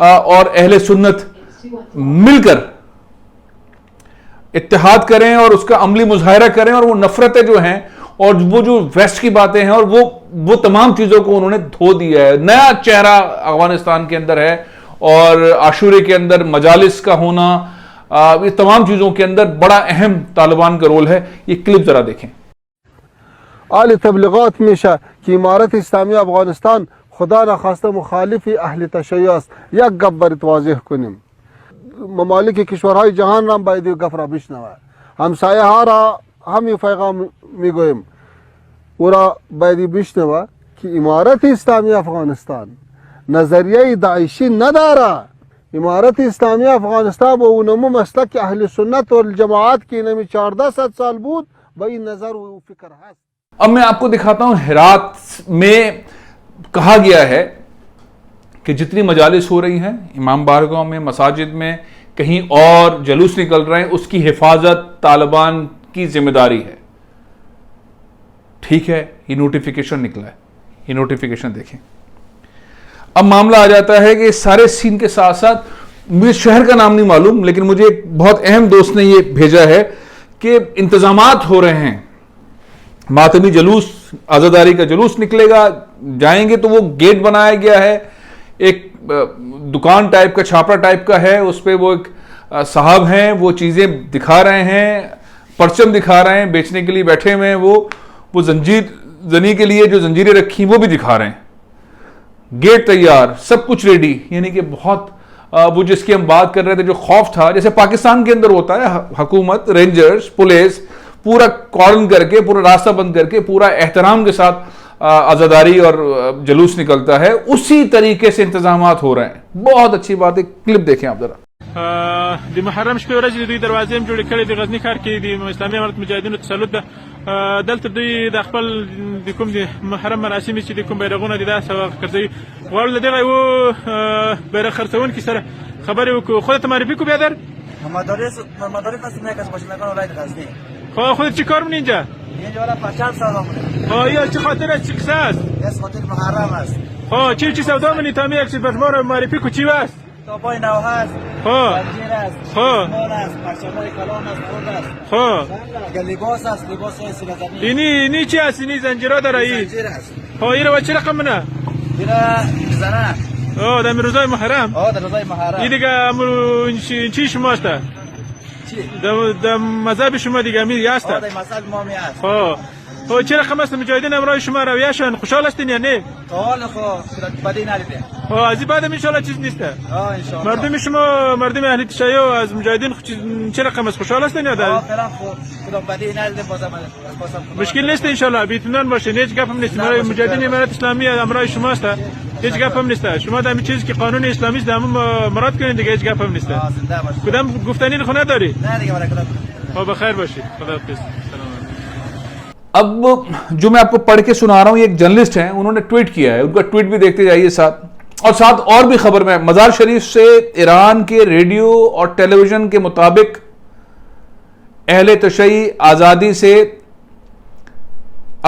اور اہل سنت مل کر اتحاد کریں اور اس کا عملی مظاہرہ کریں، اور وہ نفرتیں جو ہیں اور وہ جو ویسٹ کی باتیں ہیں اور وہ تمام چیزوں کو انہوں نے دھو دیا ہے. نیا چہرہ افغانستان کے اندر ہے، اور عاشورے کے اندر مجالس کا ہونا، یہ تمام چیزوں کے اندر بڑا اہم طالبان کا رول ہے. یہ کلپ ذرا دیکھیں. اعلی تبلیغات میشه که امارت اسلامی افغانستان خدا نخواسته مخالف اهل تشیع است. یک گپ برات واضح کنیم، ممالک کشورهای جهان را باید گپ را بشنوه، همسایه ها را همین پیغام میگویم، او را باید بشنوه که امارت اسلامی افغانستان نظریه داعشی نداره. امارت اسلامی افغانستان با اونمو مسلک اهل سنت والجماعت کی نمی 1400 سال بود، با این نظر و فکر هست. اب میں آپ کو دکھاتا ہوں ہرات میں کہا گیا ہے کہ جتنی مجالس ہو رہی ہیں امام بارگاہوں میں، مساجد میں، کہیں اور جلوس نکل رہے ہیں، اس کی حفاظت طالبان کی ذمہ داری ہے. ٹھیک ہے، یہ نوٹیفیکیشن نکلا ہے، یہ نوٹیفیکیشن دیکھیں. اب معاملہ آ جاتا ہے کہ سارے سین کے ساتھ ساتھ مجھے شہر کا نام نہیں معلوم، لیکن مجھے ایک بہت اہم دوست نے یہ بھیجا ہے کہ انتظامات ہو رہے ہیں. ماتمی جلوس، عزاداری کا جلوس نکلے گا، جائیں گے تو وہ گیٹ بنایا گیا ہے، ایک دکان ٹائپ کا، چھاپڑا ٹائپ کا ہے، اس پہ وہ ایک صاحب ہیں، وہ چیزیں دکھا رہے ہیں، پرچم دکھا رہے ہیں، بیچنے کے لیے بیٹھے ہوئے ہیں، وہ زنجیر زنی کے لیے جو زنجیریں رکھی وہ بھی دکھا رہے ہیں. گیٹ تیار، سب کچھ ریڈی. یعنی کہ بہت وہ جس کی ہم بات کر رہے تھے، جو خوف تھا، جیسے پاکستان کے اندر ہوتا ہے، حکومت، رینجرز، پولیس پورا کارڈن کر کے، پورا راستہ بند کر کے، پورا احترام کے ساتھ عزاداری اور جلوس نکلتا ہے، اسی طریقے سے انتظامات ہو رہے ہیں. بہت اچھی بات ہے. کلپ دیکھیں آپ ذرا. د محرم شپې ورځې دوی دروازې هم جوړې کړې د غزنی ښار کې د اسلامي امارت مجاهدینو تسلط ده. دلته دوی د خپل د کوم د محرم مراسم چې د کوم بیرغونه دي دا سوغ ګرځوي. غواړو له دغه یو بیرغ خرڅونکي سره خبرې وکړو. خودت معرفی کو بیادر. مدارس هستم، یک از باشندگان ولایت غزنی. خودت چی کار می‌کنی اینجا؟ اینجا ولی 50 سال عمره. یا چه خاطر است، چه قصه است؟ از خاطر محرم است. چی سودا می‌کنی؟ تا یک چیز برام معرفی کو چی است؟ توپای نو هست، زنجیر است، مال است، پرچم‌های کلام است، خورد است. لباس است، لباس های سیلزنی. اینی چی است؟ اینی زنجیرها داره ای؟ زنجیر است. اینو چه رقم منه؟ اینو زنه. در روزای محرم؟ در روزای محرم. این دیگه چی شما است؟ در مذهب شما دیگه می است؟ در مذهب ما می است. چه رقم است مجاهدین امرای شما رویهشان خوشحال هستین یا نه؟ حال خود بدی ندیدیم. از این بعد ان شاء الله چیز نیست. ان شاء الله. مردم شما، مردم اهل تشیع از مجاهدین چه رقم است خوشحال هستین یا نه؟ فعلا خود بدی ندیدیم. بازم مشکل نیست ان شاء الله. بی‌اطمینان باشین، هیچ گپ هم نیست. مجاهدین امارت اسلامی امرای شما است. هیچ گپ هم نیست. شما در چیزی که قانون اسلامی است همون مراد کنین دیگه، هیچ گپ هم نیست. زنده باشید. کدام گفتنی خو نداری؟ نه دیگه برای کدام. بخیر باشید. خداحافظ. اب جو میں آپ کو پڑھ کے سنا رہا ہوں، یہ ایک جرنلسٹ ہیں، انہوں نے ٹویٹ کیا ہے، ان کا ٹویٹ بھی دیکھتے جائیے ساتھ. اور ساتھ اور بھی خبر میں مزار شریف سے ایران کے ریڈیو اور ٹیلی ویژن کے مطابق اہل تشیع آزادی سے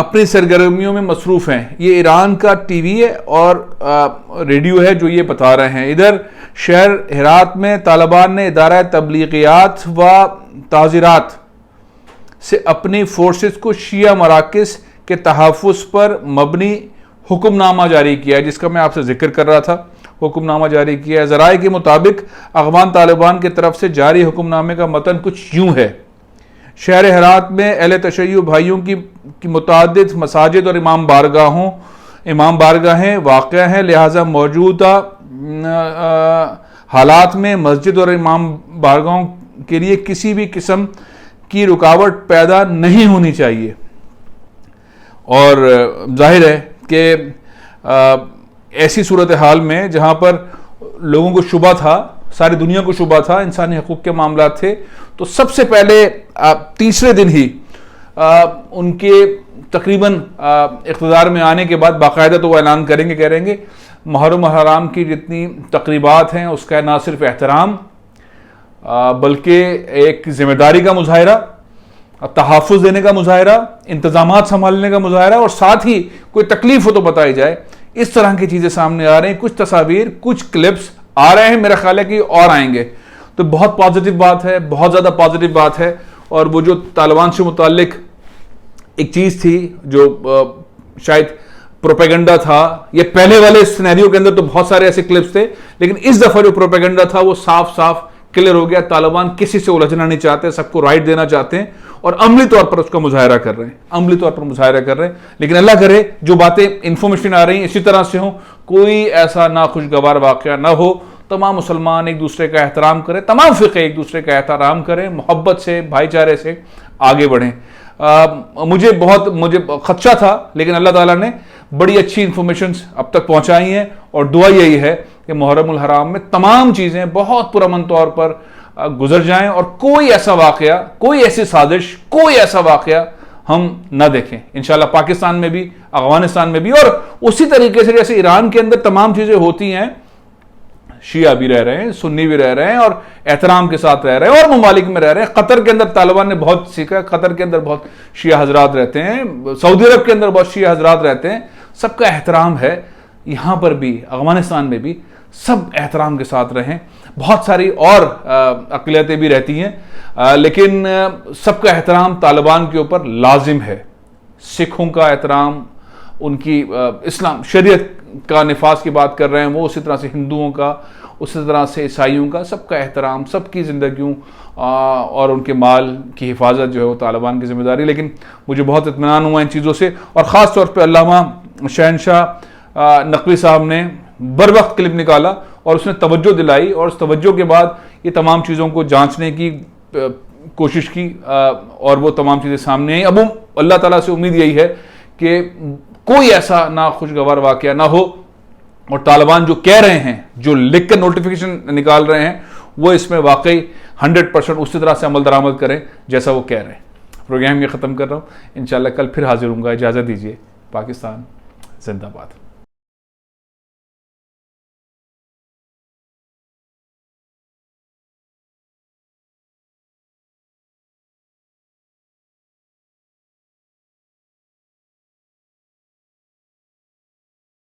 اپنی سرگرمیوں میں مصروف ہیں. یہ ایران کا ٹی وی ہے اور ریڈیو ہے جو یہ بتا رہے ہیں. ادھر شہر ہرات میں طالبان نے ادارہ تبلیغیات و تعزیرات سے اپنی فورسز کو شیعہ مراکز کے تحفظ پر مبنی حکم نامہ جاری کیا ہے، جس کا میں آپ سے ذکر کر رہا تھا. حکم نامہ جاری کیا ہے. ذرائع کے مطابق افغان طالبان کی طرف سے جاری حکم نامے کا متن کچھ یوں ہے: شہر ہرات میں اہل تشیع بھائیوں کی متعدد مساجد اور امام بارگاہیں واقع ہیں، لہٰذا موجودہ حالات میں مسجد اور امام بارگاہوں کے لیے کسی بھی قسم کی رکاوٹ پیدا نہیں ہونی چاہیے. اور ظاہر ہے کہ ایسی صورتحال میں جہاں پر لوگوں کو شبہ تھا، ساری دنیا کو شبہ تھا، انسانی حقوق کے معاملات تھے، تو سب سے پہلے تیسرے دن ہی ان کے تقریباً اقتدار میں آنے کے بعد باقاعدہ تو وہ اعلان کریں گے، کہہ رہیں گے محرم حرام کی جتنی تقریبات ہیں اس کا نہ صرف احترام بلکہ ایک ذمہ داری کا مظاہرہ، تحفظ دینے کا مظاہرہ، انتظامات سنبھالنے کا مظاہرہ، اور ساتھ ہی کوئی تکلیف ہو تو بتائی جائے. اس طرح کی چیزیں سامنے آ رہی ہیں. کچھ تصاویر، کچھ کلپس آ رہے ہیں, میرا خیال ہے کہ اور آئیں گے. تو بہت پازیٹیو بات ہے, بہت زیادہ پازیٹیو بات ہے. اور وہ جو طالبان سے متعلق ایک چیز تھی جو شاید پروپیگنڈا تھا, یہ پہلے والے سینیریو کے اندر تو بہت سارے ایسے کلپس تھے, لیکن اس دفعہ جو پروپیگنڈا تھا وہ صاف صاف کلیئر ہو گیا. طالبان کسی سے الجھنا نہیں چاہتے, سب کو رائٹ دینا چاہتے ہیں اور عملی طور پر اس کا مظاہرہ کر رہے ہیں, عملی طور پر مظاہرہ کر رہے ہیں. لیکن اللہ کرے جو باتیں انفارمیشن آ رہی ہیں اسی طرح سے ہوں, کوئی ایسا ناخوشگوار واقعہ نہ ہو. تمام مسلمان ایک دوسرے کا احترام کریں, تمام فرقے ایک دوسرے کا احترام کریں, محبت سے, بھائی چارے سے آگے بڑھیں. مجھے خدشہ تھا, لیکن اللہ تعالیٰ نے بڑی اچھی انفارمیشنز اب تک پہنچائی ہیں, اور دعا یہی ہے کہ محرم الحرام میں تمام چیزیں بہت پرامن طور پر گزر جائیں اور کوئی ایسا واقعہ, کوئی ایسی سازش, کوئی ایسا واقعہ ہم نہ دیکھیں انشاءاللہ, پاکستان میں بھی, افغانستان میں بھی. اور اسی طریقے سے جیسے ایران کے اندر تمام چیزیں ہوتی ہیں, شیعہ بھی رہ رہے ہیں, سنی بھی رہ رہے ہیں اور احترام کے ساتھ رہ رہے ہیں, اور ممالک میں رہ رہے ہیں. قطر کے اندر طالبان نے بہت سیکھا, قطر کے اندر بہت شیعہ حضرات رہتے ہیں, سعودی عرب کے اندر بہت شیعہ حضرات رہتے ہیں. سب کا احترام ہے. یہاں پر بھی, افغانستان میں بھی سب احترام کے ساتھ رہیں. بہت ساری اور اقلیتیں بھی رہتی ہیں, لیکن سب کا احترام طالبان کے اوپر لازم ہے. سکھوں کا احترام, ان کی اسلام شریعت کا نفاذ کی بات کر رہے ہیں وہ, اسی طرح سے ہندوؤں کا, اسی طرح سے عیسائیوں کا, سب کا احترام, سب کی زندگیوں اور ان کے مال کی حفاظت جو ہے وہ طالبان کی ذمہ داری. لیکن مجھے بہت اطمینان ہوا ان چیزوں سے, اور خاص طور پہ علامہ شہنشاہ نقوی صاحب نے بر وقت کلپ نکالا اور اس نے توجہ دلائی, اور اس توجہ کے بعد یہ تمام چیزوں کو جانچنے کی کوشش کی اور وہ تمام چیزیں سامنے آئیں. اب اللہ تعالیٰ سے امید یہی ہے کہ کوئی ایسا ناخوشگوار واقعہ نہ ہو, اور طالبان جو کہہ رہے ہیں, جو لکھ کر نوٹیفیکیشن نکال رہے ہیں, وہ اس میں واقعی 100% اسی طرح سے عمل درآمد کریں جیسا وہ کہہ رہے ہیں. پروگرام یہ ختم کر رہا ہوں, انشاءاللہ کل پھر حاضر ہوں گا. اجازت دیجیے. پاکستان زندہ باد.